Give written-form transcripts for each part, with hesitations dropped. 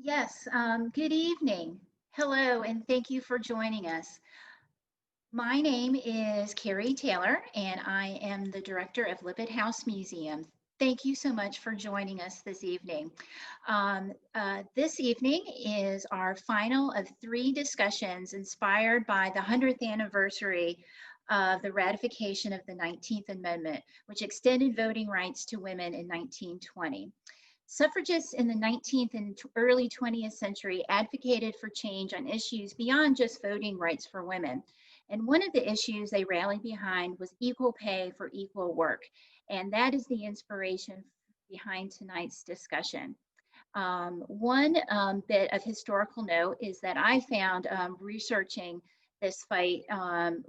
Yes, good evening. Hello, and thank you for joining us. My name is Carrie Taylor, and I am the director of Lippitt House Museum. Thank you so much for joining us this evening. This evening is our final of three discussions inspired by the 100th anniversary of the ratification of the 19th Amendment, which extended voting rights to women in 1920. Suffragists in the 19th and early 20th century advocated for change on issues beyond just voting rights for women. And one of the issues they rallied behind was equal pay for equal work. And that is the inspiration behind tonight's discussion. One bit of historical note is that I found researching this fight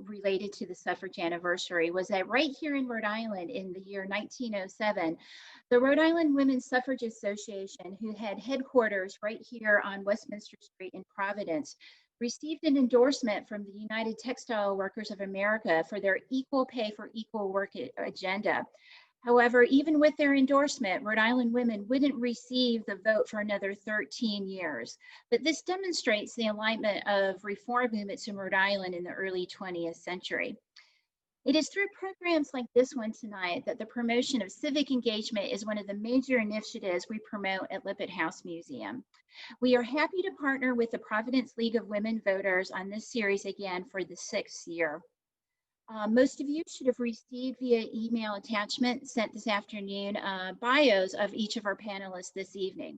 related to the suffrage anniversary was that right here in Rhode Island in the year 1907, the Rhode Island Women's Suffrage Association, who had headquarters right here on Westminster Street in Providence, received an endorsement from the United Textile Workers of America for their equal pay for equal work agenda. However, even with their endorsement, Rhode Island women wouldn't receive the vote for another 13 years. But this demonstrates the alignment of reform movements in Rhode Island in the early 20th century. It is through programs like this one tonight that the promotion of civic engagement is one of the major initiatives we promote at Lippitt House Museum. We are happy to partner with the Providence League of Women Voters on this series again for the 6th year. Most of you should have received via email attachment sent this afternoon bios of each of our panelists this evening.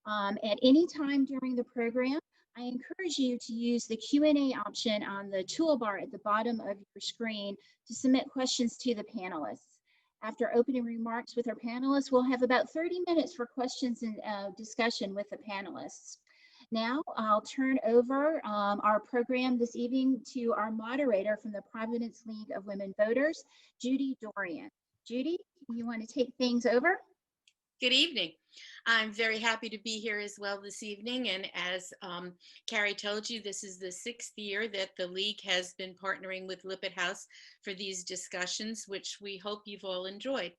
At any time during the program, I encourage you to use the Q&A option on the toolbar at the bottom of your screen to submit questions to the panelists. After opening remarks with our panelists, we'll have about 30 minutes for questions and discussion with the panelists. Now I'll turn over our program this evening to our moderator from the Providence League of Women Voters, Judy Dorian. Judy, you want to take things over? Good evening. I'm very happy to be here as well this evening. And as Carrie told you, this is the 6th year that the League has been partnering with Lippitt House for these discussions, which we hope you've all enjoyed.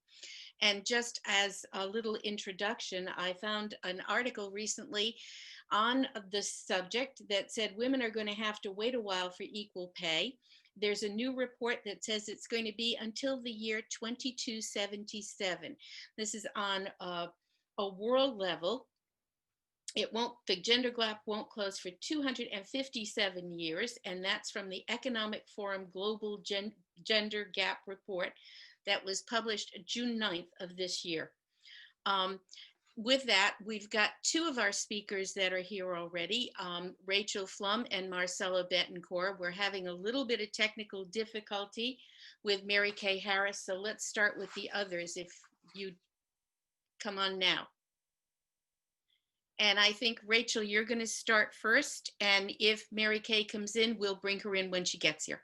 And just as a little introduction, I found an article recently on the subject that said women are going to have to wait a while for equal pay. There's a new report that says it's going to be until the year 2277. This is on a world level. The gender gap won't close for 257 years, and that's from the Economic Forum Global Gender Gap Report that was published June 9th of this year. With that, we've got two of our speakers that are here already, Rachel Flum and Marcela Betancur. We're having a little bit of technical difficulty with Mary Kay Harris, so let's start with the others if you come on now. And I think, Rachel, you're going to start first, and if Mary Kay comes in, we'll bring her in when she gets here.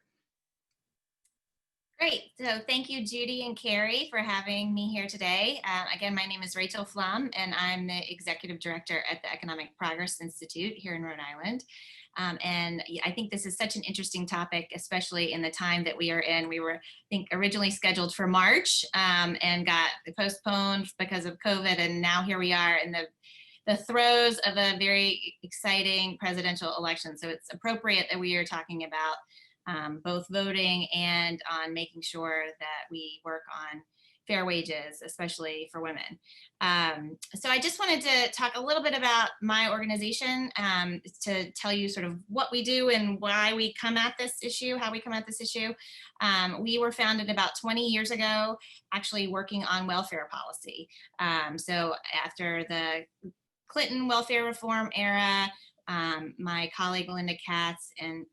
Great. So thank you, Judy and Carrie, for having me here today. Again, my name is Rachel Flum, and I'm the Executive Director at the Economic Progress Institute here in Rhode Island. And I think this is such an interesting topic, especially in the time that we are in. We were, I think, originally scheduled for March and got postponed because of COVID, and now here we are in the throes of a very exciting presidential election. So it's appropriate that we are talking about both voting and on making sure that we work on fair wages, especially for women. So I just wanted to talk a little bit about my organization to tell you sort of what we do and why we come at this issue, how we come at this issue. We were founded about 20 years ago, actually working on welfare policy. So after the Clinton welfare reform era, my colleague Linda Katz and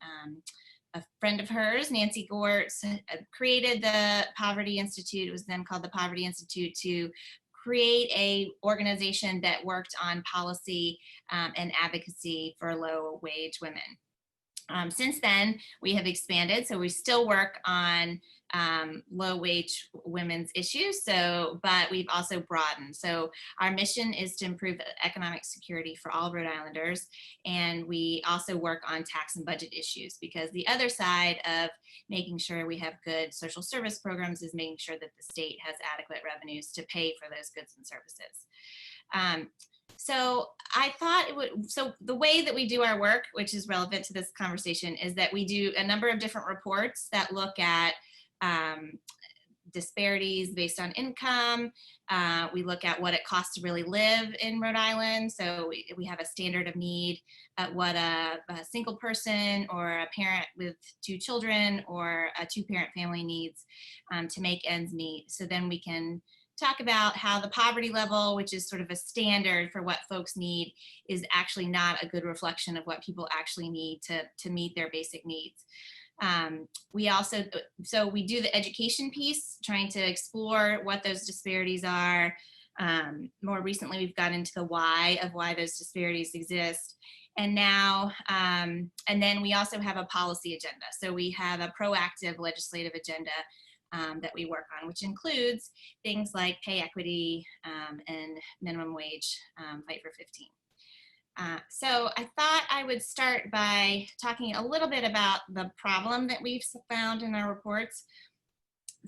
a friend of hers, Nancy Gortz, created the Poverty Institute. It was then called the Poverty Institute, to create a organization that worked on policy and advocacy for low-wage women. Since then, we have expanded, so we still work on low-wage women's issues, but we've also broadened. So our mission is to improve economic security for all Rhode Islanders, and we also work on tax and budget issues, because the other side of making sure we have good social service programs is making sure that the state has adequate revenues to pay for those goods and services. So I thought it would, so the way that we do our work, which is relevant to this conversation, is that we do a number of different reports that look at disparities based on income. We look at what it costs to really live in Rhode Island. So we have a standard of need at what a single person or a parent with 2 children or a 2-parent family needs to make ends meet. So then we can talk about how the poverty level, which is sort of a standard for what folks need, is actually not a good reflection of what people actually need to meet their basic needs. We also, so we do the education piece, trying to explore what those disparities are. More recently, we've got into the why of why those disparities exist. And now, and then we also have a policy agenda. So we have a proactive legislative agenda that we work on, which includes things like pay equity and minimum wage, fight for 15. So I thought I would start by talking a little bit about the problem that we've found in our reports,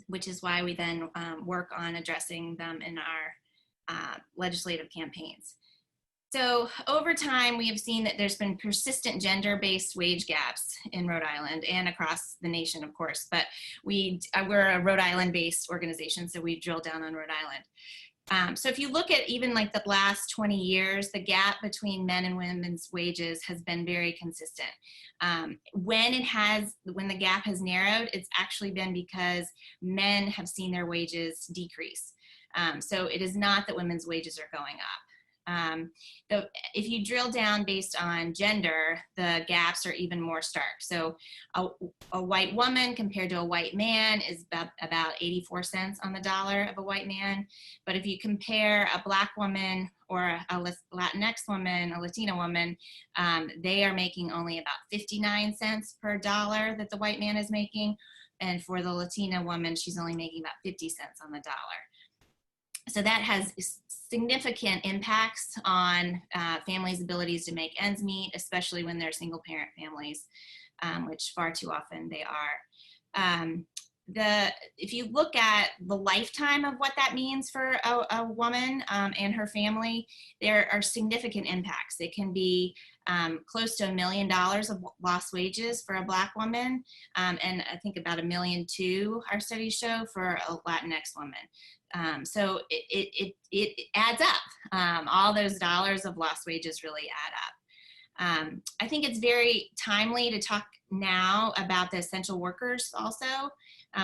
which is why we then work on addressing them in our legislative campaigns. So over time, we have seen that there's been persistent gender-based wage gaps in Rhode Island and across the nation, of course, but we're a Rhode Island-based organization, so we drill down on Rhode Island. So if you look at even like the last 20 years, the gap between men and women's wages has been very consistent. When the gap has narrowed, it's actually been because men have seen their wages decrease. So it is not that women's wages are going up. If you drill down based on gender, the gaps are even more stark. So a white woman compared to a white man is about 84 cents on the dollar of a white man. But if you compare a Black woman or a Latinx woman, a Latina woman, they are making only about 59 cents per dollar that the white man is making. And for the Latina woman, she's only making about 50 cents on the dollar. So that has significant impacts on families' abilities to make ends meet, especially when they're single parent families, which far too often they are. If you look at the lifetime of what that means for a woman and her family, there are significant impacts. It can be close to $1 million of lost wages for a Black woman, and I think about $1.2 million, our studies show, for a Latinx woman. So it adds up. All those dollars of lost wages really add up. I think it's very timely to talk now about the essential workers also.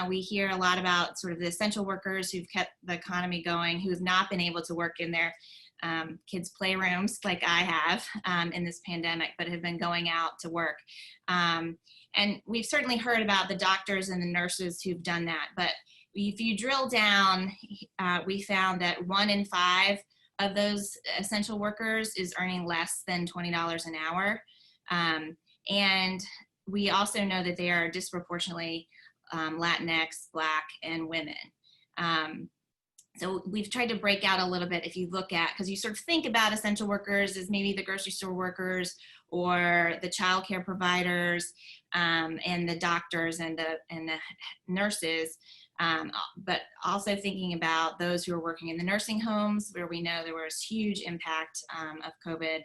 We hear a lot about sort of the essential workers who've kept the economy going, who have not been able to work in their kids' playrooms like I have in this pandemic, but have been going out to work. And we've certainly heard about the doctors and the nurses who've done that, but if you drill down, we found that 1 in 5 of those essential workers is earning less than $20 an hour. And we also know that they are disproportionately Latinx, Black, and women. So we've tried to break out a little bit. If you look at, because you sort of think about essential workers as maybe the grocery store workers or the childcare providers and the doctors and the nurses, but also thinking about those who are working in the nursing homes, where we know there was huge impact of COVID.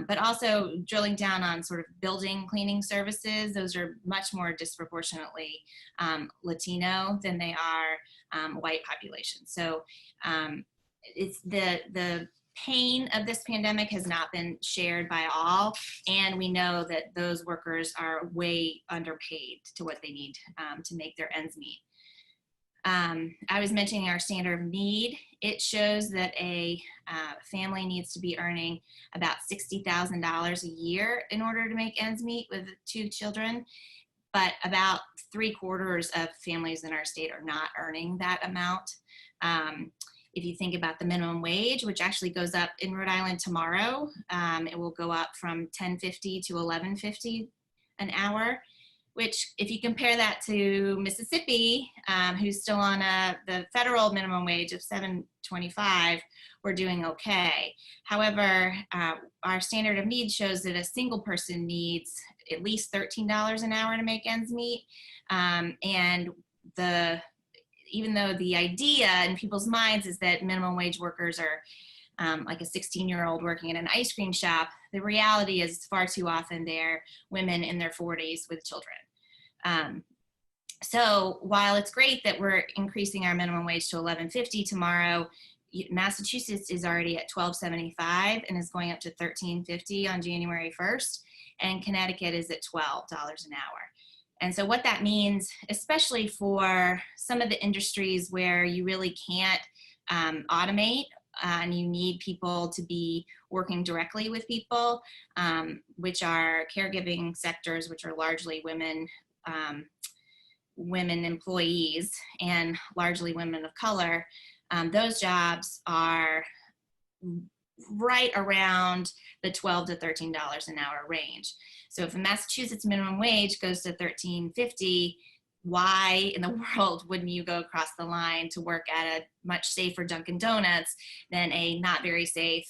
But also drilling down on sort of building cleaning services. Those are much more disproportionately Latino than they are white population. So it's the pain of this pandemic has not been shared by all, and we know that those workers are way underpaid to what they need to make their ends meet. I was mentioning our standard of need. It shows that a family needs to be earning about $60,000 a year in order to make ends meet with 2 children, but about 3/4 of families in our state are not earning that amount. If you think about the minimum wage, which actually goes up in Rhode Island tomorrow, it will go up from $10.50 to $11.50 an hour, which if you compare that to Mississippi, who's still on the federal minimum wage of $7.25, we're doing okay. However, our standard of need shows that a single person needs at least $13 an hour to make ends meet. And even though the idea in people's minds is that minimum wage workers are like a 16-year-old working in an ice cream shop, the reality is far too often they're women in their 40s with children. So while it's great that we're increasing our minimum wage to $11.50 tomorrow, Massachusetts is already at $12.75 and is going up to $13.50 on January 1st, and Connecticut is at $12 an hour. And so what that means, especially for some of the industries where you really can't automate and you need people to be working directly with people, which are caregiving sectors, which are largely women employees and largely women of color, those jobs are right around the $12 to $13 an hour range. So if a Massachusetts minimum wage goes to $13.50, why in the world wouldn't you go across the line to work at a much safer Dunkin' Donuts than a not very safe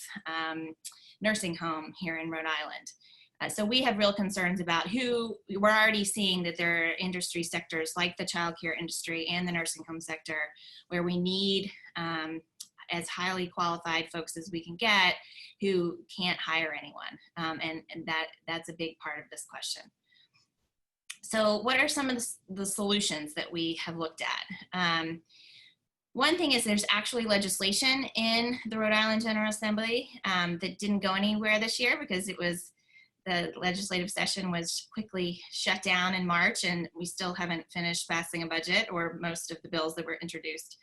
nursing home here in Rhode Island? So we have real concerns about we're already seeing that there are industry sectors like the childcare industry and the nursing home sector where we need as highly qualified folks as we can get who can't hire anyone. And that's a big part of this question. So what are some of the solutions that we have looked at? One thing is there's actually legislation in the Rhode Island General Assembly that didn't go anywhere this year because the legislative session was quickly shut down in March, and we still haven't finished passing a budget or most of the bills that were introduced.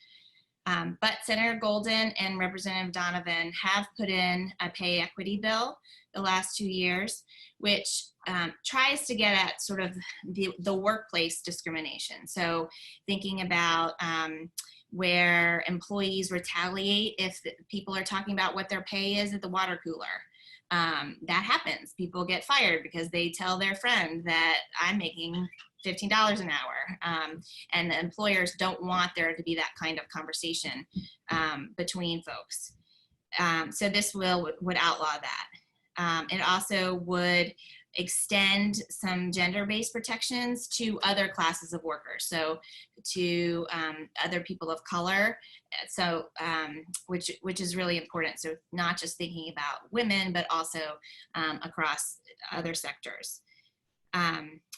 But Senator Golden and Representative Donovan have put in a pay equity bill the last 2 years, which tries to get at sort of the workplace discrimination. So thinking about where employees retaliate if people are talking about what their pay is at the water cooler. That happens. People get fired because they tell their friend that I'm making $15 an hour. And the employers don't want there to be that kind of conversation between folks. So this would outlaw that. It also would extend some gender-based protections to other classes of workers, so to other people of color, so which is really important. So not just thinking about women, but also across other sectors.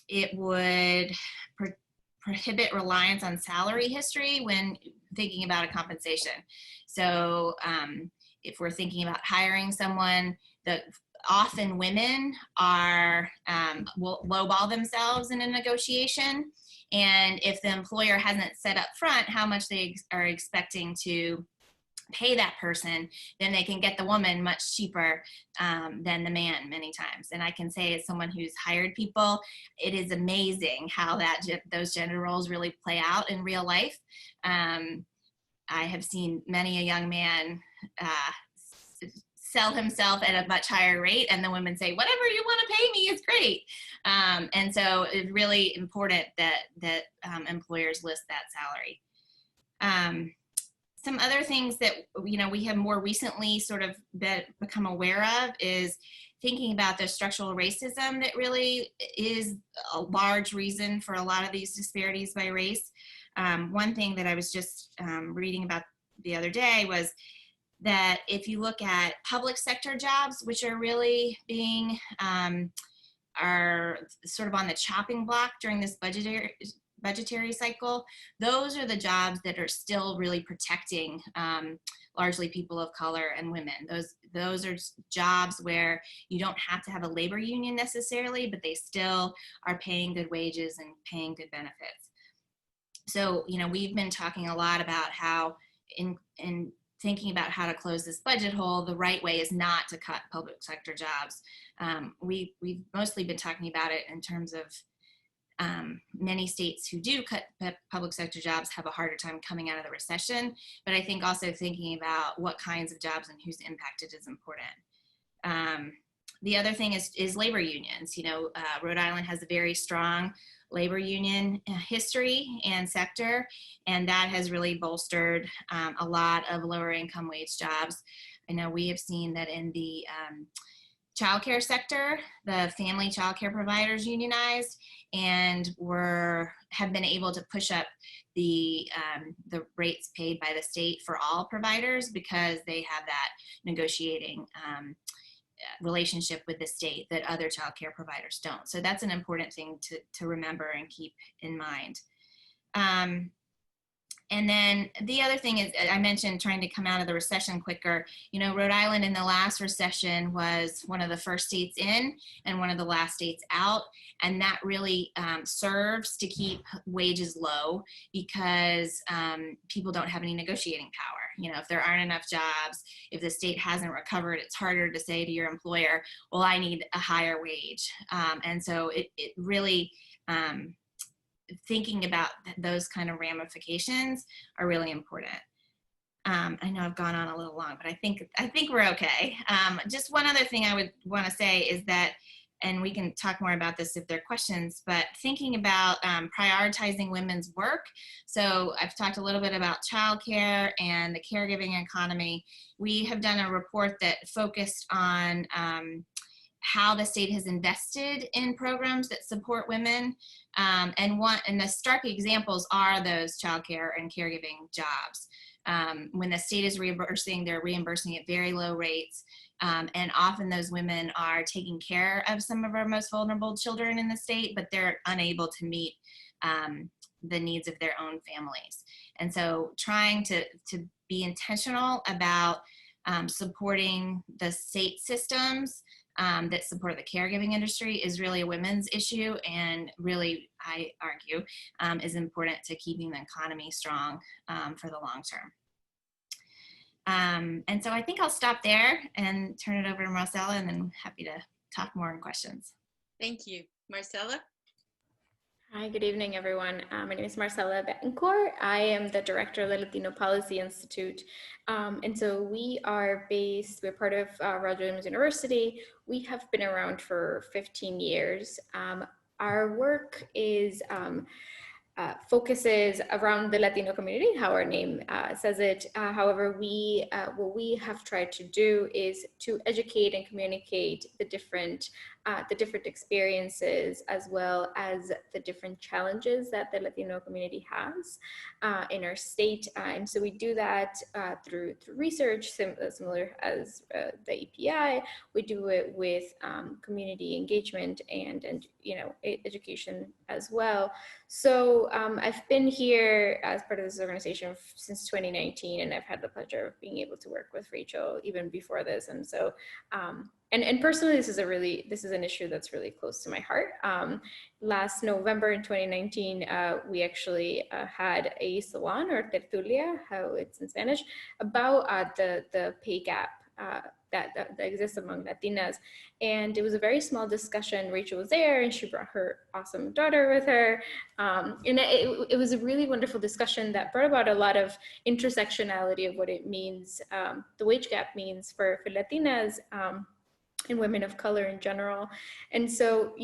It would prohibit reliance on salary history when thinking about a compensation. So if we're thinking about hiring someone, often women will lowball themselves in a negotiation. And if the employer hasn't said up front how much they are expecting to pay that person, then they can get the woman much cheaper than the man many times. And I can say as someone who's hired people, it is amazing how those gender roles really play out in real life. I have seen many a young man sell himself at a much higher rate, and the women say, whatever you want to pay me is great. And so it's really important that employers list that salary. Some other things that we have more recently sort of become aware of is thinking about the structural racism that really is a large reason for a lot of these disparities by race. One thing that I was just reading about the other day was that if you look at public sector jobs, which are really being are sort of on the chopping block during this budgetary cycle, those are the jobs that are still really protecting largely people of color and women. Those are jobs where you don't have to have a labor union necessarily, but they still are paying good wages and paying good benefits. So, we've been talking a lot about how in thinking about how to close this budget hole, the right way is not to cut public sector jobs. We've mostly been talking about it in terms of many states who do cut public sector jobs have a harder time coming out of the recession, but I think also thinking about what kinds of jobs and who's impacted is important. The other thing is labor unions. Rhode Island has a very strong labor union history and sector, and that has really bolstered a lot of lower income wage jobs. I know we have seen that in the childcare sector, the family childcare providers unionized, and have been able to push up the rates paid by the state for all providers because they have that negotiating relationship with the state that other childcare providers don't. So that's an important thing to remember and keep in mind. And then the other thing is, I mentioned trying to come out of the recession quicker. You know, Rhode Island in the last recession was one of the first states in and one of the last states out. And that really serves to keep wages low because people don't have any negotiating power. You know, if there aren't enough jobs, if the state hasn't recovered, it's harder to say to your employer, well, I need a higher wage. And so it really, thinking about those kind of ramifications are really important. I know I've gone on a little long, but I think we're okay. Just one other thing I would want to say is that, and we can talk more about this if there are questions, but thinking about prioritizing women's work. So I've talked a little bit about childcare and the caregiving economy. We have done a report that focused on how the state has invested in programs that support women. And the stark examples are those childcare and caregiving jobs. When the state is reimbursing, they're reimbursing at very low rates. And often those women are taking care of some of our most vulnerable children in the state, but they're unable to meet the needs of their own families. And so trying to be intentional about supporting the state systems that support the caregiving industry is really a women's issue, and really, I argue, is important to keeping the economy strong for the long term. And so I think I'll stop there and turn it over to Marcela, and then happy to talk more in questions. Thank you. Marcela? Hi, good evening, everyone. My name is Marcela Betancur. I am the director of the Latino Policy Institute. And so we're part of Rhode University. We have been around for 15 years. Our work is focuses around the Latino community, how our name says it. However, what we have tried to do is to educate and communicate the different experiences, as well as the different challenges that the Latino community has in our state. And so we do that through research, similar as the EPI. We do it with community engagement and education as well. So I've been here as part of this organization since 2019, and I've had the pleasure of being able to work with Rachel even before this. And so, and personally, this is an issue that's really close to my heart. Last November in 2019, we actually had a salon, or tertulia, how it's in Spanish, about the pay gap that exists among Latinas. And it was a very small discussion. Rachel was there, and she brought her awesome daughter with her. And it was a really wonderful discussion that brought about a lot of intersectionality of what it means, the wage gap means for Latinas and women of color in general. And so,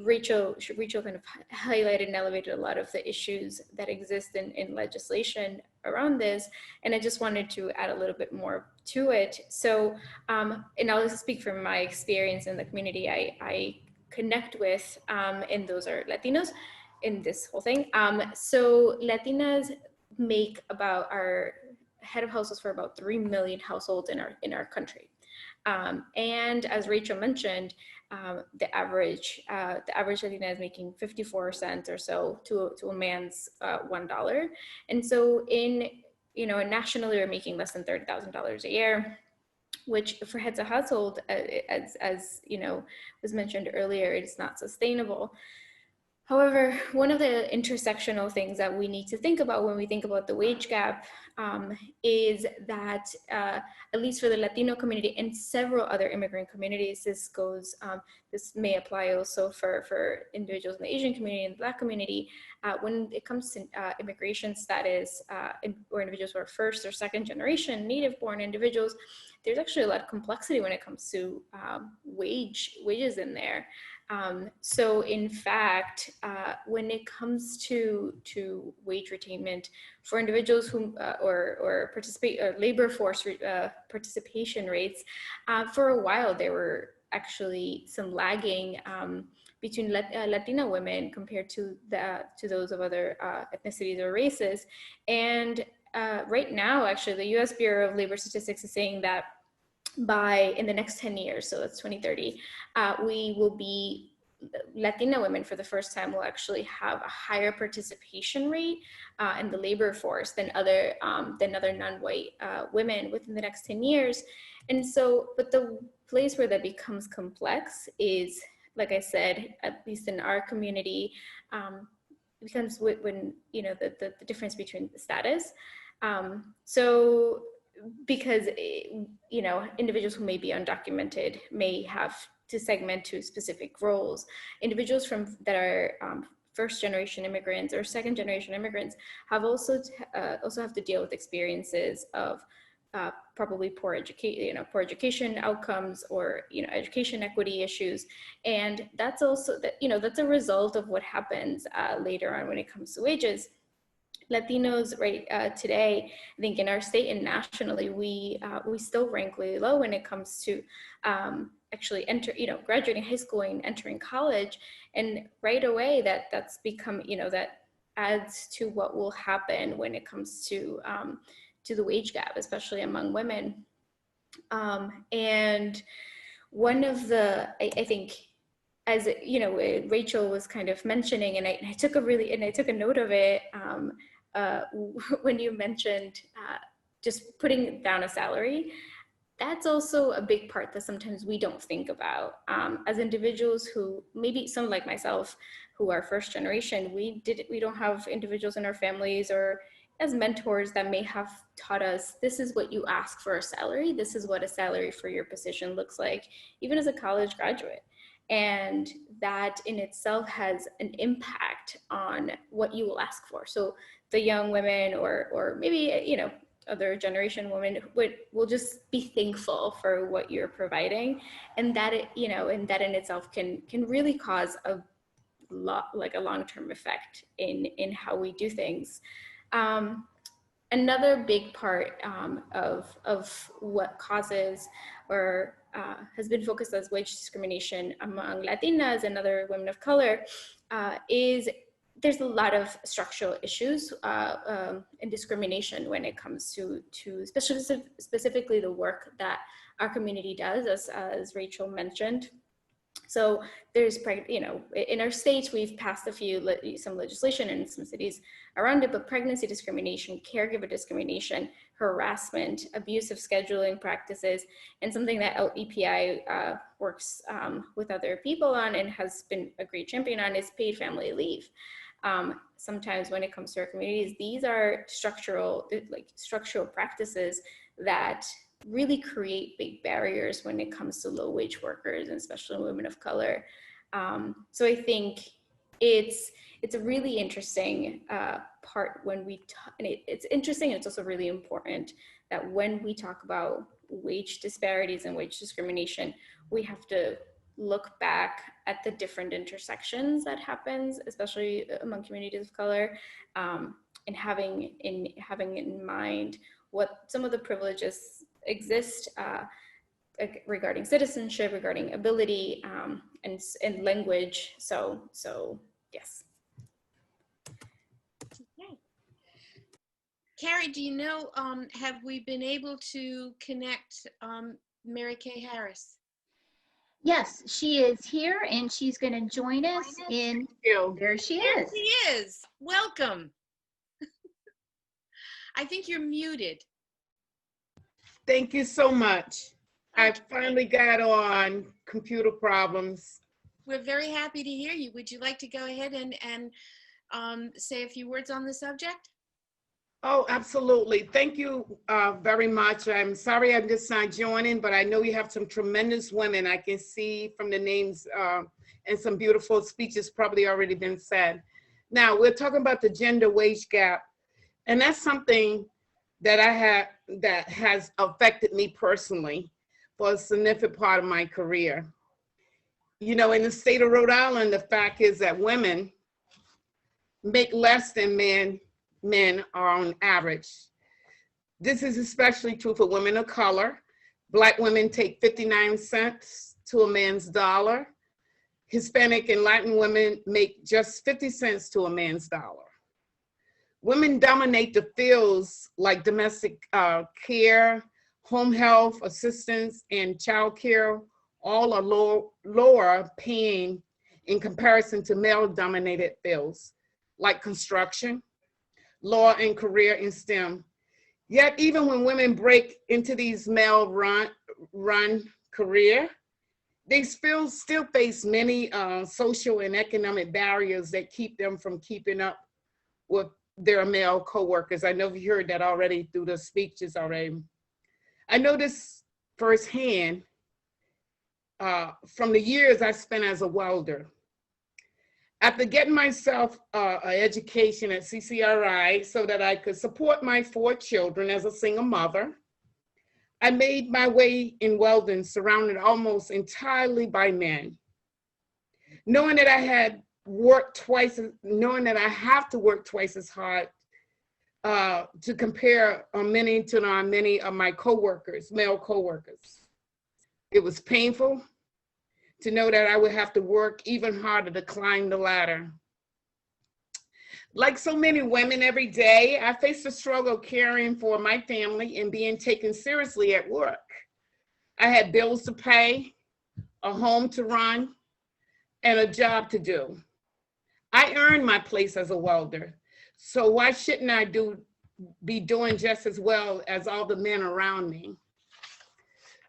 Rachel kind of highlighted and elevated a lot of the issues that exist in legislation around this. And I just wanted to add a little bit more to it. So, and I'll just speak from my experience in the community I connect with, and those are Latinos in this whole thing. So Latinas make our head of households for about 3 million households in our country. And as Rachel mentioned, the average Latina is making 54 cents or so to a man's $1. And so nationally, we're making less than $30,000 a year, which for heads of household, as was mentioned earlier, it's not sustainable. However, one of the intersectional things that we need to think about when we think about the wage gap is that, at least for the Latino community and several other immigrant communities, this may apply also for individuals in the Asian community and the Black community. When it comes to immigration status, or individuals who are first or second generation native born individuals, there's actually a lot of complexity when it comes to wages in there. So in fact, when it comes to wage retainment for individuals who or participate or labor force participation rates, for a while there were actually some lagging between Latina women compared to those of other ethnicities or races. And right now, actually, the U.S. Bureau of Labor Statistics is saying that in the next 10 years, so that's 2030, we will be, Latina women for the first time will actually have a higher participation rate in the labor force than other non-white women within the next 10 years. And so, but the place where that becomes complex is, like I said, at least in our community, becomes when, you know, the difference between the status. So because, you know, individuals who may be undocumented may have to segment to specific roles. Individuals that are first generation immigrants or second generation immigrants have also have to deal with experiences of probably poor education outcomes, or, you know, education equity issues. And that's also that's a result of what happens later on when it comes to wages. Latinos today, I think in our state and nationally, we still rank really low when it comes to actually graduating high school and entering college. And right away that's become, that adds to what will happen when it comes to the wage gap, especially among women. And one of the, I think, as Rachel was kind of mentioning, and I took a note of it when you mentioned just putting down a salary. That's also a big part that sometimes we don't think about as individuals who, maybe some like myself, who are first generation. We don't have individuals in our families or as mentors that may have taught us, this is what you ask for a salary, this is what a salary for your position looks like, even as a college graduate. And that in itself has an impact on what you will ask for. So the young women, or maybe, other generation women will just be thankful for what you're providing. And that, and that in itself can really cause a long-term effect in how we do things. Another big part of what causes or has been focused as wage discrimination among Latinas and other women of color is there's a lot of structural issues and discrimination when it comes to specifically the work that our community does, as Rachel mentioned. So there's, in our states, we've passed some legislation in some cities around it, but pregnancy discrimination, caregiver discrimination, harassment, abusive scheduling practices, and something that EPI works with other people on and has been a great champion on is paid family leave. Sometimes when it comes to our communities, these are structural practices that really create big barriers when it comes to low wage workers, and especially women of color. So I think it's a really interesting part when we talk, and it's interesting, and it's also really important that when we talk about wage disparities and wage discrimination, we have to look back at the different intersections that happens, especially among communities of color, and having in mind what some of the privileges exist regarding citizenship, regarding ability, and language. So yes. Okay. Carrie, do you know, have we been able to connect Mary Kay Harris? Yes, she is here, and she's going to join us in. There she is. There she is. Welcome. I think you're muted. Thank you so much. I finally got on. Computer problems. We're very happy to hear you. Would you like to go ahead and say a few words on the subject? Oh, absolutely. Thank you very much. I'm sorry I'm just not joining, but I know you have some tremendous women. I can see from the names and some beautiful speeches probably already been said. Now, we're talking about the gender wage gap, and that's something that that has affected me personally for a significant part of my career. In the state of Rhode Island, the fact is that women make less than men men are on average. This is especially true for women of color. Black women take 59 cents to a man's dollar. Hispanic and Latin women make just 50 cents to a man's dollar. Women dominate the fields like domestic care, home health assistance, and childcare. All are lower paying in comparison to male-dominated fields like construction, law, and career in STEM. Yet, even when women break into these male-run career, they still face many social and economic barriers that keep them from keeping up with their male coworkers. I know you heard that already through the speeches already. I know this firsthand from the years I spent as a welder. After getting myself an education at CCRI so that I could support my 4 children as a single mother, I made my way in welding surrounded almost entirely by men. Knowing that I have to work twice as hard to compare many of my coworkers, male coworkers. It was painful to know that I would have to work even harder to climb the ladder. Like so many women every day, I faced the struggle caring for my family and being taken seriously at work. I had bills to pay, a home to run, and a job to do. I earned my place as a welder, so why shouldn't I be doing just as well as all the men around me?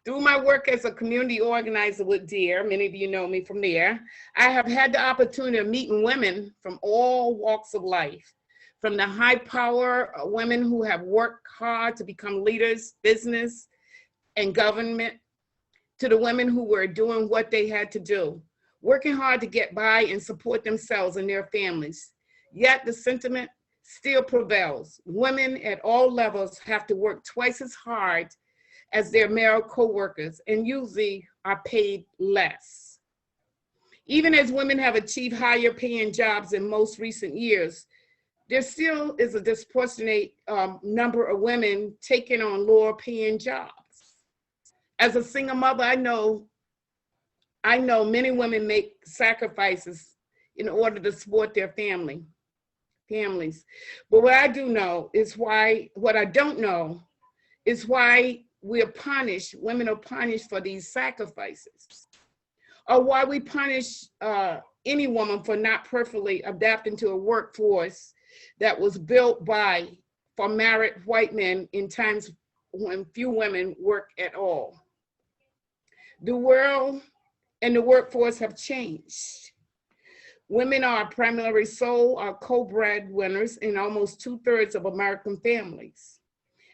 Through my work as a community organizer with DEAR, many of you know me from there, I have had the opportunity of meeting women from all walks of life, from the high power women who have worked hard to become leaders, business, and government, to the women who were doing what they had to do, working hard to get by and support themselves and their families. Yet the sentiment still prevails. Women at all levels have to work twice as hard as their male co-workers and usually are paid less. Even as women have achieved higher paying jobs in most recent years, there still is a disproportionate number of women taking on lower paying jobs. As a single mother, I know many women make sacrifices in order to support their families. But what I don't know is why women are punished for these sacrifices, or why we punish any woman for not perfectly adapting to a workforce that was built for married white men in times when few women work at all. The world and the workforce have changed. Women are primary co-breadwinners in almost 2/3 of American families.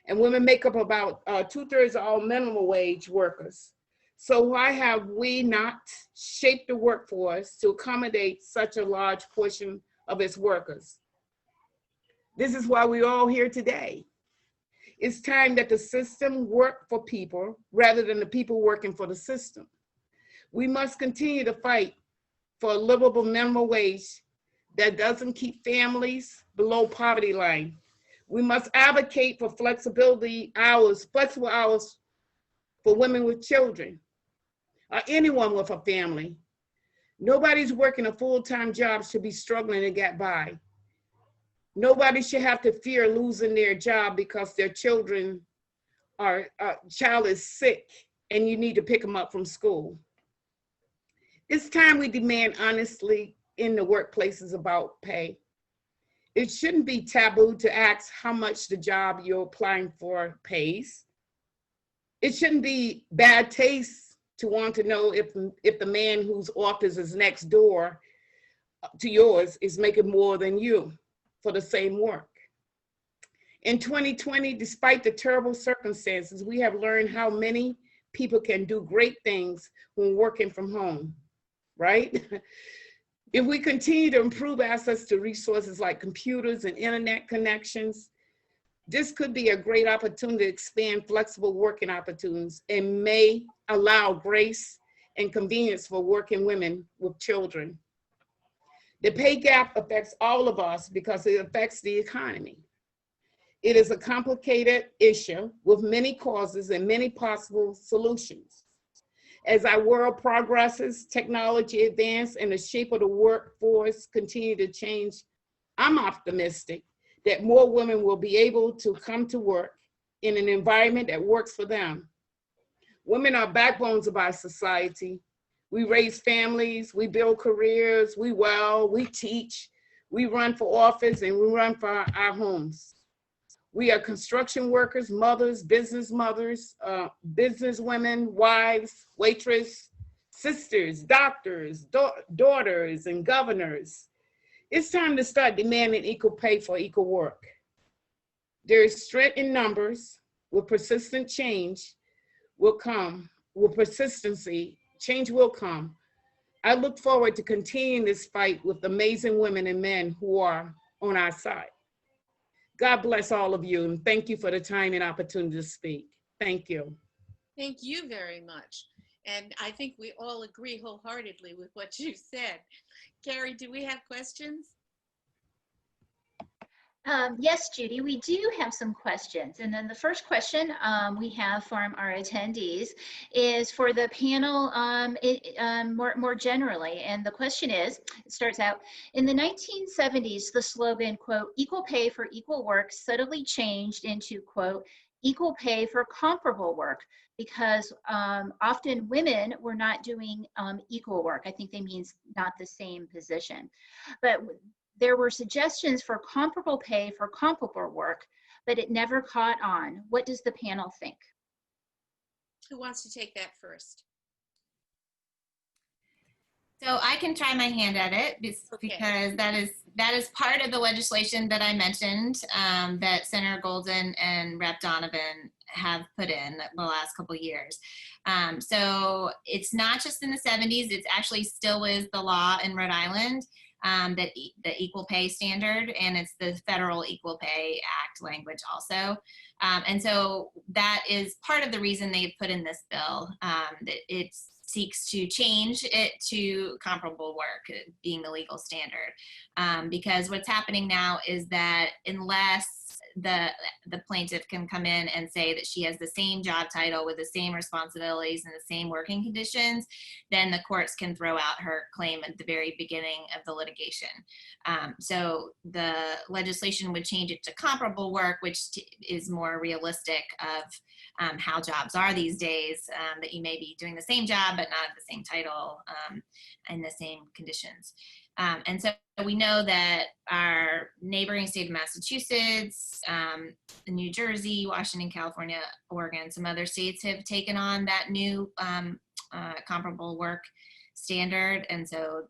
And women make up about 2/3 of all minimum wage workers. So why have we not shaped the workforce to accommodate such a large portion of its workers? This is why we're all here today. It's time that the system work for people rather than the people working for the system. We must continue to fight for a livable minimum wage that doesn't keep families below poverty line. We must advocate for flexible hours for women with children, or anyone with a family. Nobody's working a full-time job should be struggling to get by. Nobody should have to fear losing their job because their child is sick and you need to pick them up from school. It's time we demand honestly in the workplaces about pay. It shouldn't be taboo to ask how much the job you're applying for pays. It shouldn't be bad taste to want to know if the man whose office is next door to yours is making more than you for the same work. In 2020, despite the terrible circumstances, we have learned how many people can do great things when working from home, right? If we continue to improve access to resources like computers and internet connections, this could be a great opportunity to expand flexible working opportunities and may allow grace and convenience for working women with children. The pay gap affects all of us because it affects the economy. It is a complicated issue with many causes and many possible solutions. As our world progresses, technology advances, and the shape of the workforce continue to change, I'm optimistic that more women will be able to come to work in an environment that works for them. Women are backbones of our society. We raise families, we build careers, we teach, we run for office, and we run for our homes. We are construction workers, mothers, business women, wives, waitress, sisters, doctors, daughters, and governors. It's time to start demanding equal pay for equal work. There is strength in numbers. With persistent change will come. With persistency, change will come. I look forward to continuing this fight with amazing women and men who are on our side. God bless all of you, and thank you for the time and opportunity to speak. Thank you. Thank you very much. And I think we all agree wholeheartedly with what you said. Carrie, do we have questions? Yes, Judy, we do have some questions. And then the first question we have from our attendees is for the panel more generally. And the question is, it starts out, in the 1970s, the slogan, quote, equal pay for equal work subtly changed into, quote, equal pay for comparable work, because often women were not doing equal work. I think they mean not the same position. But there were suggestions for comparable pay for comparable work, but it never caught on. What does the panel think? Who wants to take that first? So I can try my hand at it because that is part of the legislation that I mentioned that Senator Golden and Rep. Donovan have put in the last couple of years. So it's not just in the 70s, it actually still is the law in Rhode Island, that the equal pay standard, and it's the federal Equal Pay Act language also. And so that is part of the reason they've put in this bill, that it seeks to change it to comparable work being the legal standard. Because what's happening now is that unless the plaintiff can come in and say that she has the same job title with the same responsibilities and the same working conditions, then the courts can throw out her claim at the very beginning of the litigation. So the legislation would change it to comparable work, which is more realistic of how jobs are these days, that you may be doing the same job but not the same title and the same conditions. And so we know that our neighboring state of Massachusetts, New Jersey, Washington, California, Oregon, some other states have taken on that new comparable work standard. And so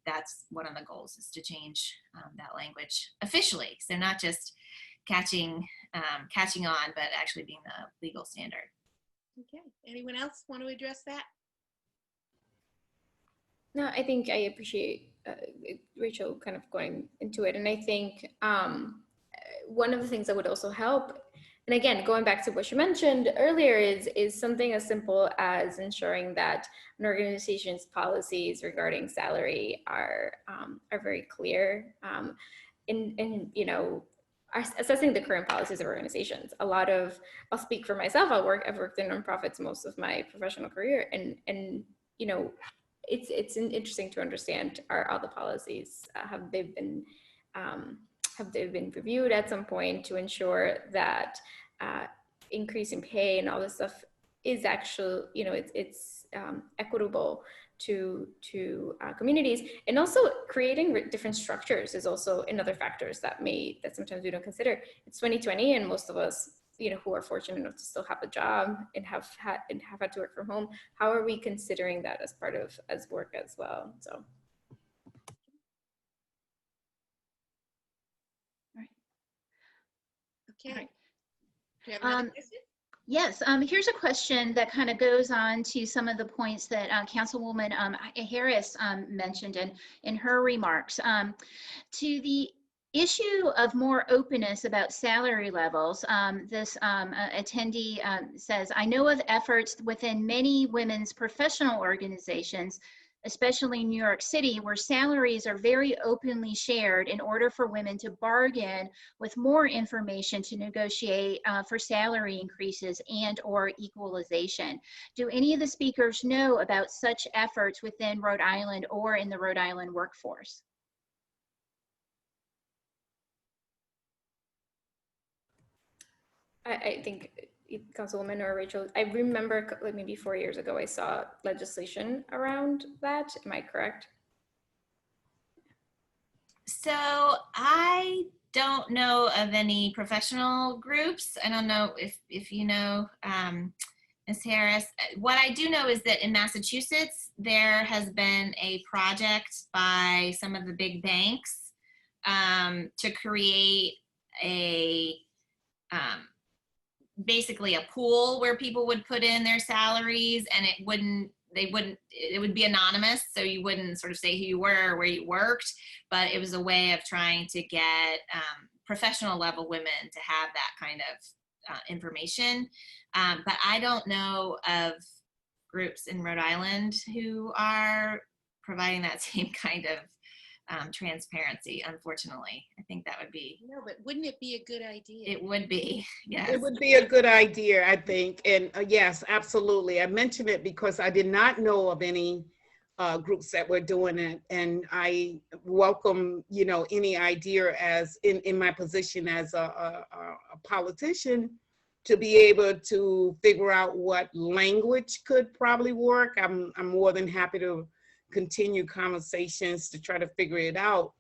that's one of the goals, is to change that language officially. So not just catching on, but actually being the legal standard. Okay, anyone else want to address that? No, I think I appreciate Rachel kind of going into it. And I think one of the things that would also help, and again, going back to what you mentioned earlier, is something as simple as ensuring that an organization's policies regarding salary are very clear, and you know, assessing the current policies of organizations. I'll speak for myself. I've worked in nonprofits most of my professional career, and you know, it's interesting to understand are the policies, have they been reviewed at some point to ensure that increase in pay and all this stuff is actually, you know, it's equitable to communities. And also creating different structures is also another factors that sometimes we don't consider. It's 2020, and most of us, you know, who are fortunate enough to still have a job and have had to work from home, how are we considering that as part of work as well? So. Okay. Right. Do you have another question? Yes, here's a question that kind of goes on to some of the points that Councilwoman Harris mentioned in her remarks. To the issue of more openness about salary levels, this attendee says, I know of efforts within many women's professional organizations especially in New York City, where salaries are very openly shared in order for women to bargain with more information to negotiate for salary increases and or equalization. Do any of the speakers know about such efforts within Rhode Island or in the Rhode Island workforce? I think Councilwoman or Rachel, I remember like maybe 4 years ago, I saw legislation around that. Am I correct? So I don't know of any professional groups. I don't know if you know, Ms. Harris. What I do know is that in Massachusetts, there has been a project by some of the big banks to create a basically a pool where people would put in their salaries, and it would be anonymous, so you wouldn't sort of say who you were or where you worked, but it was a way of trying to get professional level women to have that kind of information. But I don't know of groups in Rhode Island who are providing that same kind of transparency, unfortunately. I think that would be. No, but wouldn't it be a good idea? It would be, yes. It would be a good idea, I think. And yes, absolutely. I mentioned it because I did not know of any groups that were doing it. And I welcome, you know, any idea as in my position as a politician to be able to figure out what language could probably work. I'm more than happy to continue conversations to try to figure it out,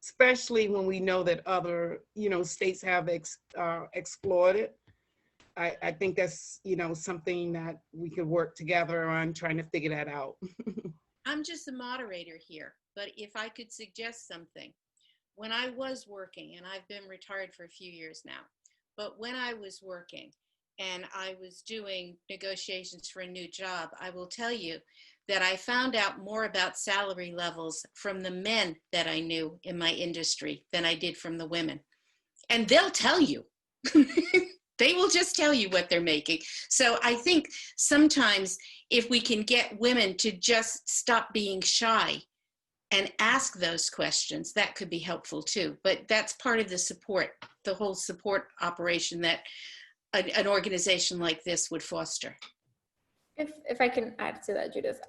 especially when we know that other, you know, states have explored it. I think that's, you know, something that we could work together on trying to figure that out. I'm just a moderator here, but if I could suggest something. When I was working, and I've been retired for a few years now, but when I was working and I was doing negotiations for a new job, I will tell you that I found out more about salary levels from the men that I knew in my industry than I did from the women. And they'll tell you. They will just tell you what they're making. So I think sometimes if we can get women to just stop being shy and ask those questions, that could be helpful too. But that's part of the support, the whole support operation that an organization like this would foster. If I can add to that, Judith,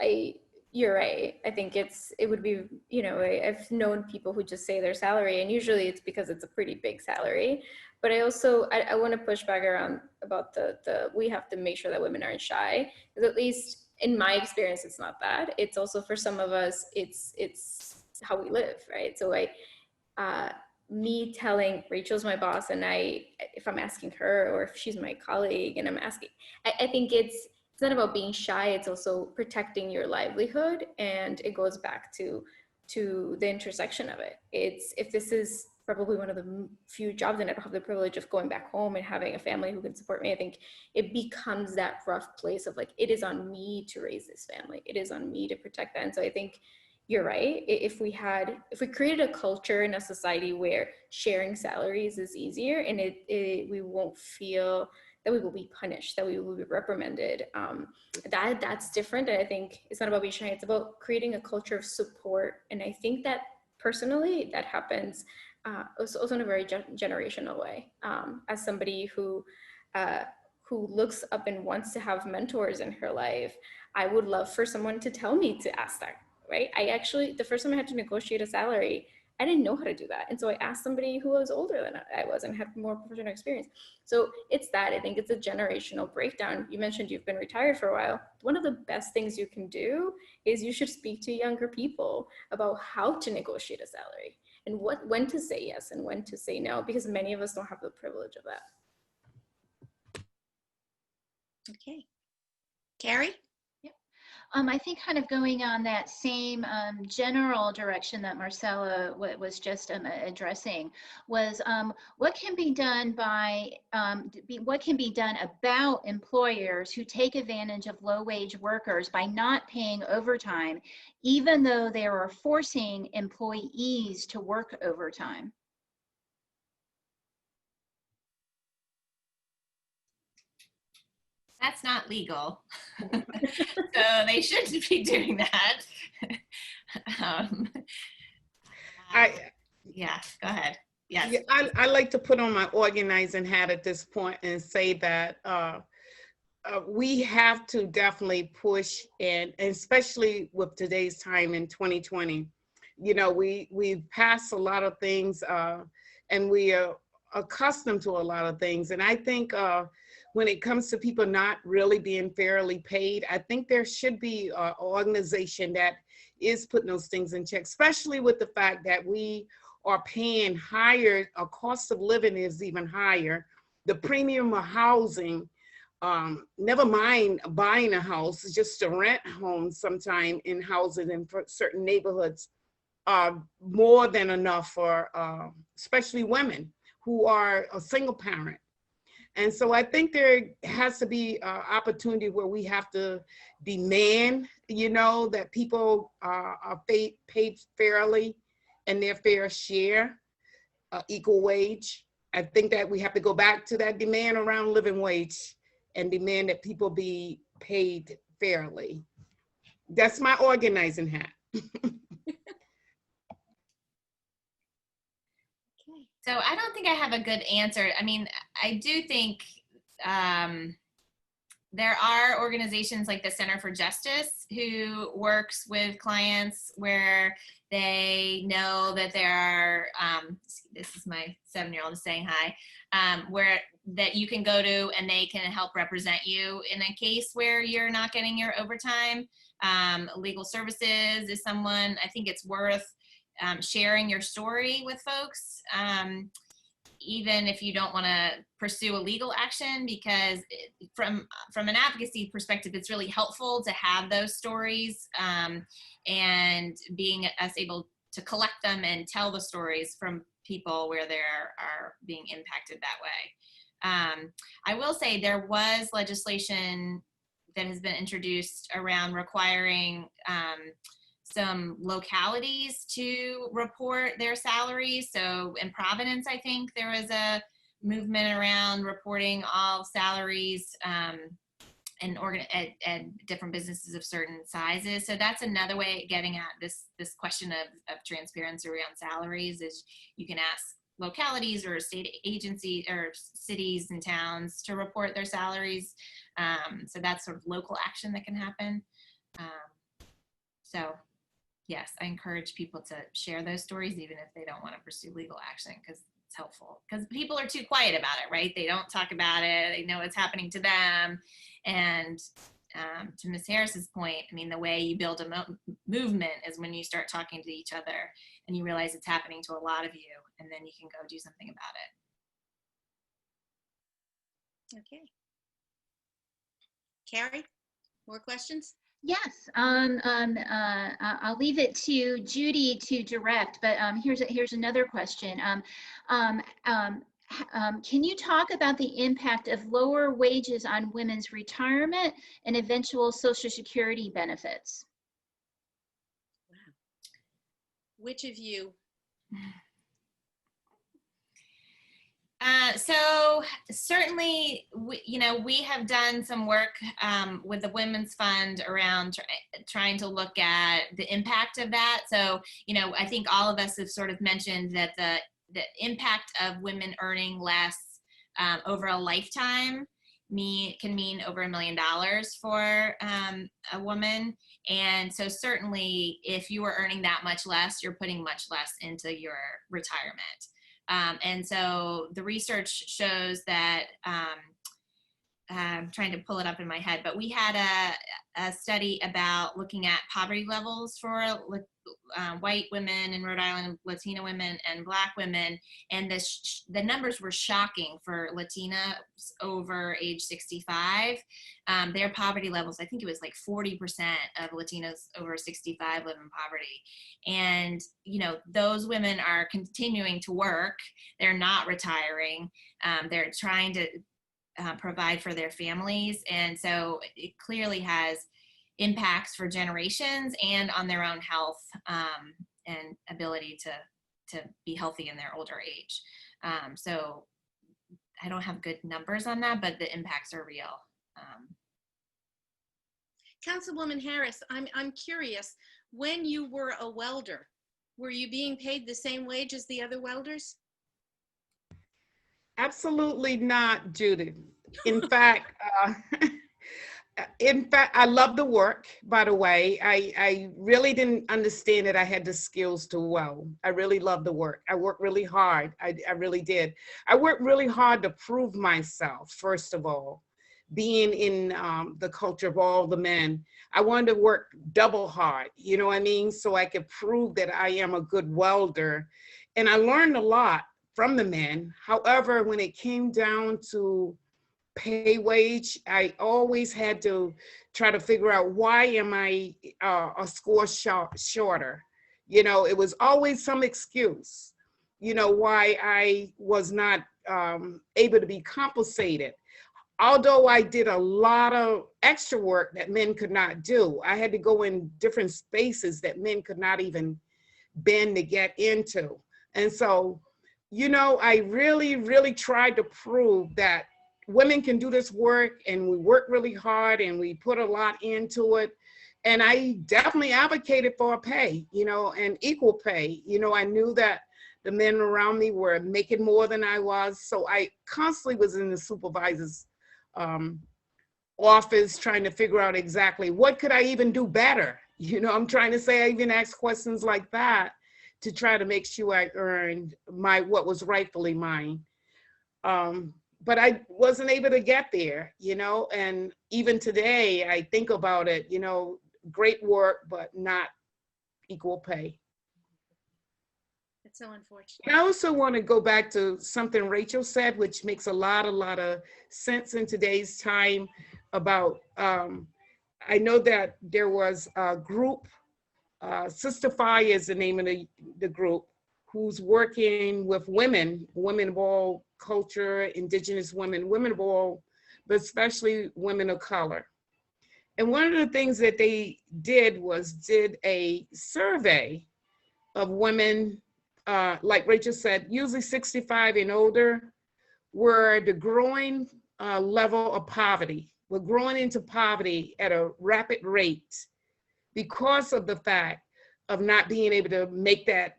you're right. I think it would be, you know, I've known people who just say their salary, and usually it's because it's a pretty big salary. But I also, I want to push back around about we have to make sure that women aren't shy, because at least in my experience, it's not that. It's also for some of us, it's how we live, right? So me telling Rachel's my boss, and if I'm asking her, or if she's my colleague and I'm asking, I think it's not about being shy. It's also protecting your livelihood. And it goes back to the intersection of it. If this is probably one of the few jobs and I don't have the privilege of going back home and having a family who can support me, I think it becomes that rough place of like, it is on me to raise this family. It is on me to protect that. And so I think you're right. If we created a culture in a society where sharing salaries is easier, and we won't feel that we will be punished, that we will be reprimanded, that's different. And I think it's not about being shy, it's about creating a culture of support. And I think that personally that happens also in a very generational way. As somebody who looks up and wants to have mentors in her life, I would love for someone to tell me to ask that, right? The first time I had to negotiate a salary, I didn't know how to do that. And so I asked somebody who was older than I was and had more professional experience. So it's that, I think it's a generational breakdown. You mentioned you've been retired for a while. One of the best things you can do is you should speak to younger people about how to negotiate a salary and when to say yes and when to say no, because many of us don't have the privilege of that. Okay. Carrie? I think kind of going on that same general direction that Marcela was just addressing was what can be done about employers who take advantage of low-wage workers by not paying overtime, even though they are forcing employees to work overtime. That's not legal. So they shouldn't be doing that. um, I, yeah, go ahead. Yes. yeah, I like to put on my organizing hat at this point and say that we have to definitely push, and especially with today's time in 2020, you know, we've passed a lot of things, and we are accustomed to a lot of things. And I think when it comes to people not really being fairly paid, I think there should be an organization that is putting those things in check, especially with the fact that we are paying higher, our cost of living is even higher. The premium of housing, never mind buying a house, just to rent homes sometime in houses in certain neighborhoods, more than enough for especially women who are a single parent. And so I think there has to be an opportunity where we have to demand, you know, that people are paid fairly and their fair share, equal wage. I think that we have to go back to that demand around living wage and demand that people be paid fairly. That's my organizing hat. So I don't think I have a good answer. I mean, I do think there are organizations like the Center for Justice who works with clients where they know that there are, this is my 7-year-old saying hi, where that you can go to and they can help represent you in a case where you're not getting your overtime. Legal services is someone, I think it's worth sharing your story with folks, even if you don't want to pursue a legal action, because from an advocacy perspective, it's really helpful to have those stories, and being us able to collect them and tell the stories from people where they are being impacted that way. I will say there was legislation that has been introduced around requiring some localities to report their salaries. So in Providence, I think there was a movement around reporting all salaries and at different businesses of certain sizes. So that's another way of getting at this question of transparency around salaries, is you can ask localities or state agencies or cities and towns to report their salaries. So that's sort of local action that can happen. So yes, I encourage people to share those stories, even if they don't want to pursue legal action, because it's helpful. Because people are too quiet about it, right? They don't talk about it. They know it's happening to them. And to Ms. Harris's point, I mean, the way you build a movement is when you start talking to each other and you realize it's happening to a lot of you, and then you can go do something about it. Okay. Carrie, more questions? Yes, I'll leave it to Judy to direct, but here's another question. Can you talk about the impact of lower wages on women's retirement and eventual Social Security benefits? Wow. Which of you? So certainly, we have done some work with the Women's Fund around trying to look at the impact of that. So, I think all of us have sort of mentioned that the impact of women earning less over a lifetime can mean over $1 million for a woman. And so certainly, if you are earning that much less, you're putting much less into your retirement. And so the research shows that, I'm trying to pull it up in my head, but we had a study about looking at poverty levels for white women in Rhode Island, Latino women, and Black women. And the numbers were shocking for Latinas over age 65. Their poverty levels, I think it was like 40% of Latinos over 65 live in poverty. And, those women are continuing to work. They're not retiring. They're trying to provide for their families. And so it clearly has impacts for generations and on their own health and ability to be healthy in their older age. So I don't have good numbers on that, but the impacts are real. Councilwoman Harris, I'm curious, when you were a welder, were you being paid the same wage as the other welders? Absolutely not, Judy. In fact, I love the work, by the way. I really didn't understand that I had the skills to weld. I really love the work. I worked really hard. I really did. I worked really hard to prove myself, first of all, being in the culture of all the men. I wanted to work double hard, you know what I mean? So I could prove that I am a good welder. And I learned a lot from the men. However, when it came down to pay wage, I always had to try to figure out, why am I a score shorter? You know, it was always some excuse, you know, why I was not able to be compensated. Although I did a lot of extra work that men could not do. I had to go in different spaces that men could not even bend to get into. And so, you know, I really, really tried to prove that women can do this work, and we work really hard and we put a lot into it. And I definitely advocated for a pay, you know, and equal pay. You know, I knew that the men around me were making more than I was. So I constantly was in the supervisor's office trying to figure out exactly what could I even do better. You know, I'm trying to say, I even asked questions like that to try to make sure I earned what was rightfully mine. But I wasn't able to get there, you know, and even today I think about it, you know, great work, but not equal pay. It's so unfortunate. I also want to go back to something Rachel said, which makes a lot of sense in today's time about, I know that there was a group, Sister Fire is the name of the group, who's working with women of all culture, indigenous women of all, but especially women of color. And one of the things that they did was did a survey of women, like Rachel said, usually 65 and older, were the growing level of poverty. We're growing into poverty at a rapid rate because of the fact of not being able to make that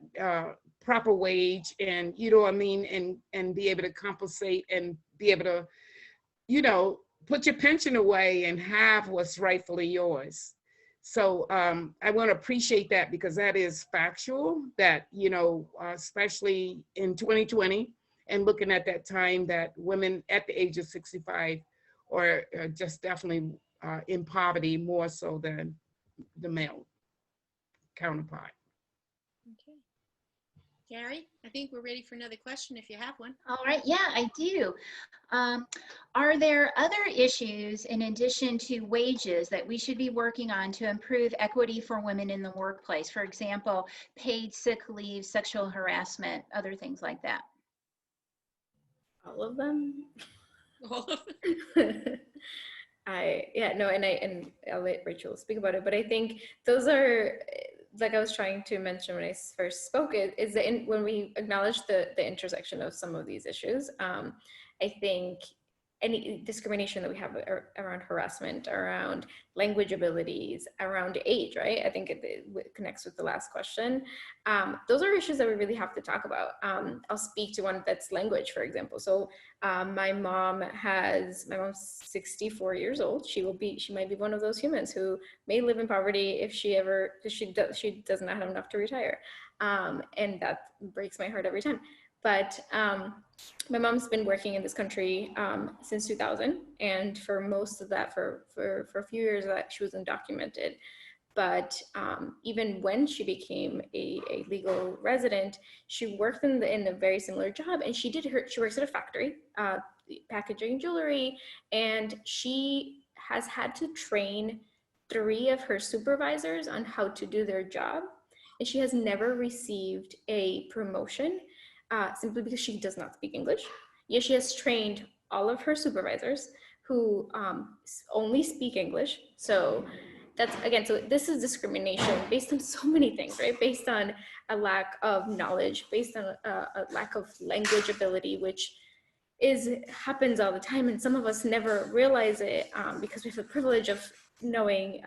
proper wage, and you know what I mean, and be able to compensate and be able to, you know, put your pension away and have what's rightfully yours. So I want to appreciate that, because that is factual, that, you know, especially in 2020 and looking at that time, that women at the age of 65 are just definitely in poverty more so than the male counterpart. Okay. Gary, I think we're ready for another question if you have one. All right, yeah, I do. Are there other issues in addition to wages that we should be working on to improve equity for women in the workplace? For example, paid sick leave, sexual harassment, other things like that. All of them. All of and I'll let Rachel speak about it, but I think those are, like I was trying to mention when I first spoke, is that when we acknowledge the intersection of some of these issues, I think any discrimination that we have around harassment, around language abilities, around age, right? I think it connects with the last question. Those are issues that we really have to talk about. I'll speak to one that's language, for example. So my mom's 64 years old. She might be one of those humans who may live in poverty if she does not have enough to retire. And that breaks my heart every time. But my mom's been working in this country since 2000, and for most of that, for a few years, that she was undocumented. But even when she became a legal resident, she worked in a very similar job, and she works at a factory, packaging jewelry, and she has had to train 3 of her supervisors on how to do their job, and she has never received a promotion. Simply because she does not speak English. Yet she has trained all of her supervisors who only speak English. So that's, again, so this is discrimination based on so many things, right? Based on a lack of knowledge, based on a lack of language ability, which happens all the time, and some of us never realize it because we have the privilege of knowing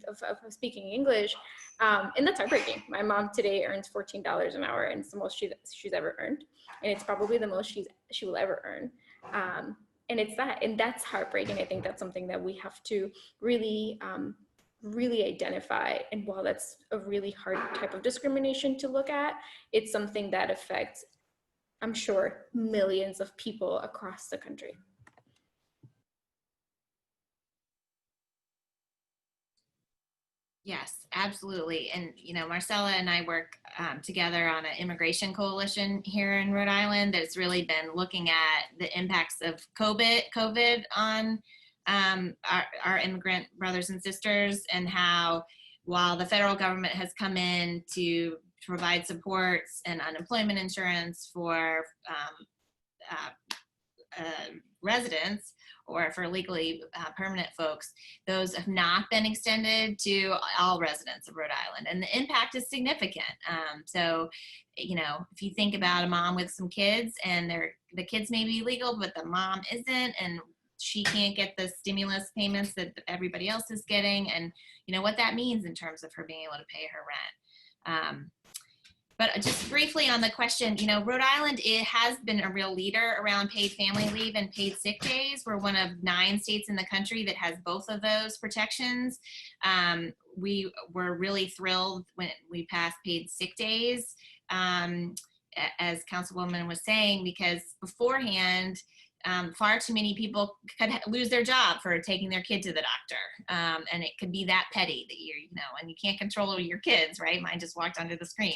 of speaking English, and that's heartbreaking. My mom today earns $14 an hour, and it's the most she's ever earned, and it's probably the most she will ever earn. And that's heartbreaking. I think that's something that we have to really really identify. And while that's a really hard type of discrimination to look at, it's something that affects, I'm sure, millions of people across the country. Yes, absolutely. And, Marcela and I work together on an immigration coalition here in Rhode Island that's really been looking at the impacts of COVID on our immigrant brothers and sisters, and how, while the federal government has come in to provide supports and unemployment insurance for residents or for legally permanent folks, those have not been extended to all residents of Rhode Island, and the impact is significant. So, if you think about a mom with some kids, and the kids may be legal, but the mom isn't, and she can't get the stimulus payments that everybody else is getting, and what that means in terms of her being able to pay her rent. But just briefly on the question, Rhode Island, it has been a real leader around paid family leave and paid sick days. We're one of 9 states in the country that has both of those protections. We were really thrilled when we passed paid sick days, as Councilwoman was saying, because beforehand, far too many people could lose their job for taking their kid to the doctor. And it could be that petty that and you can't control your kids, right? Mine just walked onto the screen.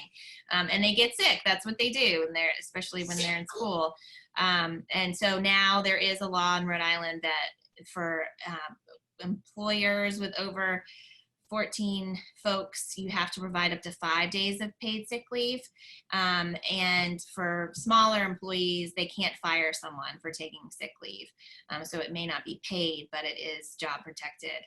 And they get sick. That's what they do. And especially when they're in school. And so now there is a law in Rhode Island that for employers with over 14 folks, you have to provide up to 5 days of paid sick leave. And for smaller employees, they can't fire someone for taking sick leave. So it may not be paid, but it is job protected.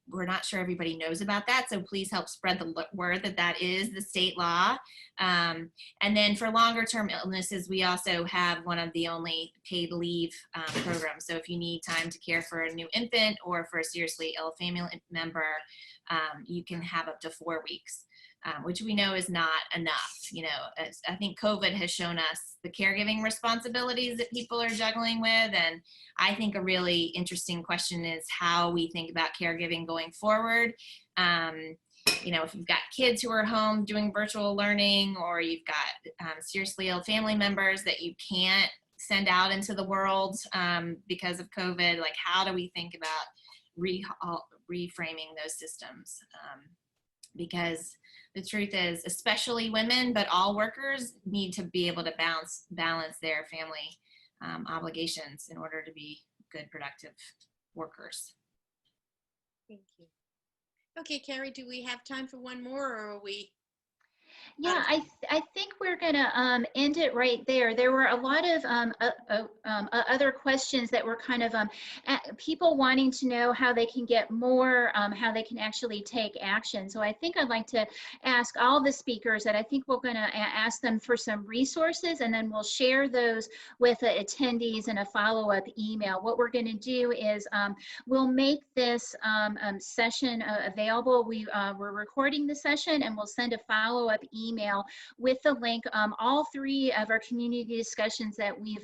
We're not sure everybody knows about that, so please help spread the word that that is the state law. And then for longer term illnesses, we also have one of the only paid leave programs. So if you need time to care for a new infant or for a seriously ill family member, you can have up to 4 weeks. Which we know is not enough. I think COVID has shown us the caregiving responsibilities that people are juggling with. And I think a really interesting question is how we think about caregiving going forward. If you've got kids who are home doing virtual learning, or you've got seriously ill family members that you can't send out into the world because of COVID, like how do we think about reframing those systems? Because the truth is, especially women, but all workers need to be able to balance their family obligations in order to be good, productive workers. Thank you. Okay, Carrie, do we have time for one more, or are we? Yeah, I think we're going to end it right there. There were a lot of other questions that were kind of people wanting to know how they can get more, how they can actually take action. So I think I'd like to ask all the speakers that I think we're going to ask them for some resources, and then we'll share those with the attendees in a follow-up email. What we're going to do is we'll make this session available. We're recording the session, and we'll send a follow-up email with the link. All 3 of our community discussions that we've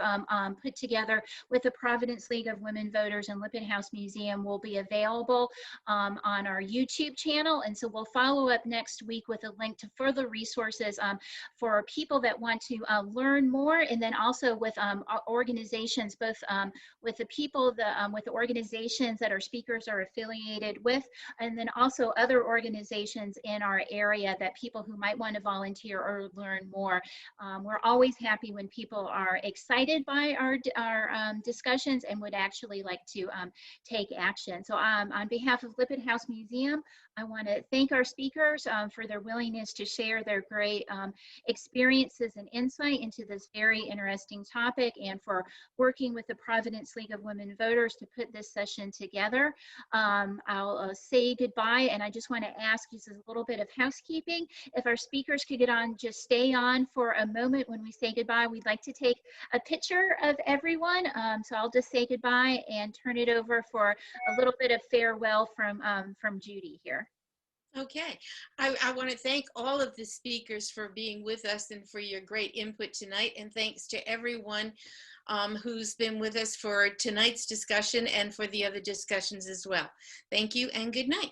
put together with the Providence League of Women Voters and Lippitt House Museum will be available on our YouTube channel. And so we'll follow up next week with a link to further resources for people that want to learn more, and then also with organizations, both with the people, with the organizations that our speakers are affiliated with, and then also other organizations in our area that people who might want to volunteer or learn more. We're always happy when people are excited by our discussions and would actually like to take action. So on behalf of Lippitt House Museum, I want to thank our speakers for their willingness to share their great experiences and insight into this very interesting topic, and for working with the Providence League of Women Voters to put this session together. I'll say goodbye, and I just want to ask, just a little bit of housekeeping. If our speakers speakers could get on, just stay on for a moment when we say goodbye. We'd like to take a picture of everyone. So I'll just say goodbye and turn it over for a little bit of farewell from Judy here. Okay, I want to thank all of the speakers for being with us and for your great input tonight. And thanks to everyone who's been with us for tonight's discussion and for the other discussions as well. Thank you and good night.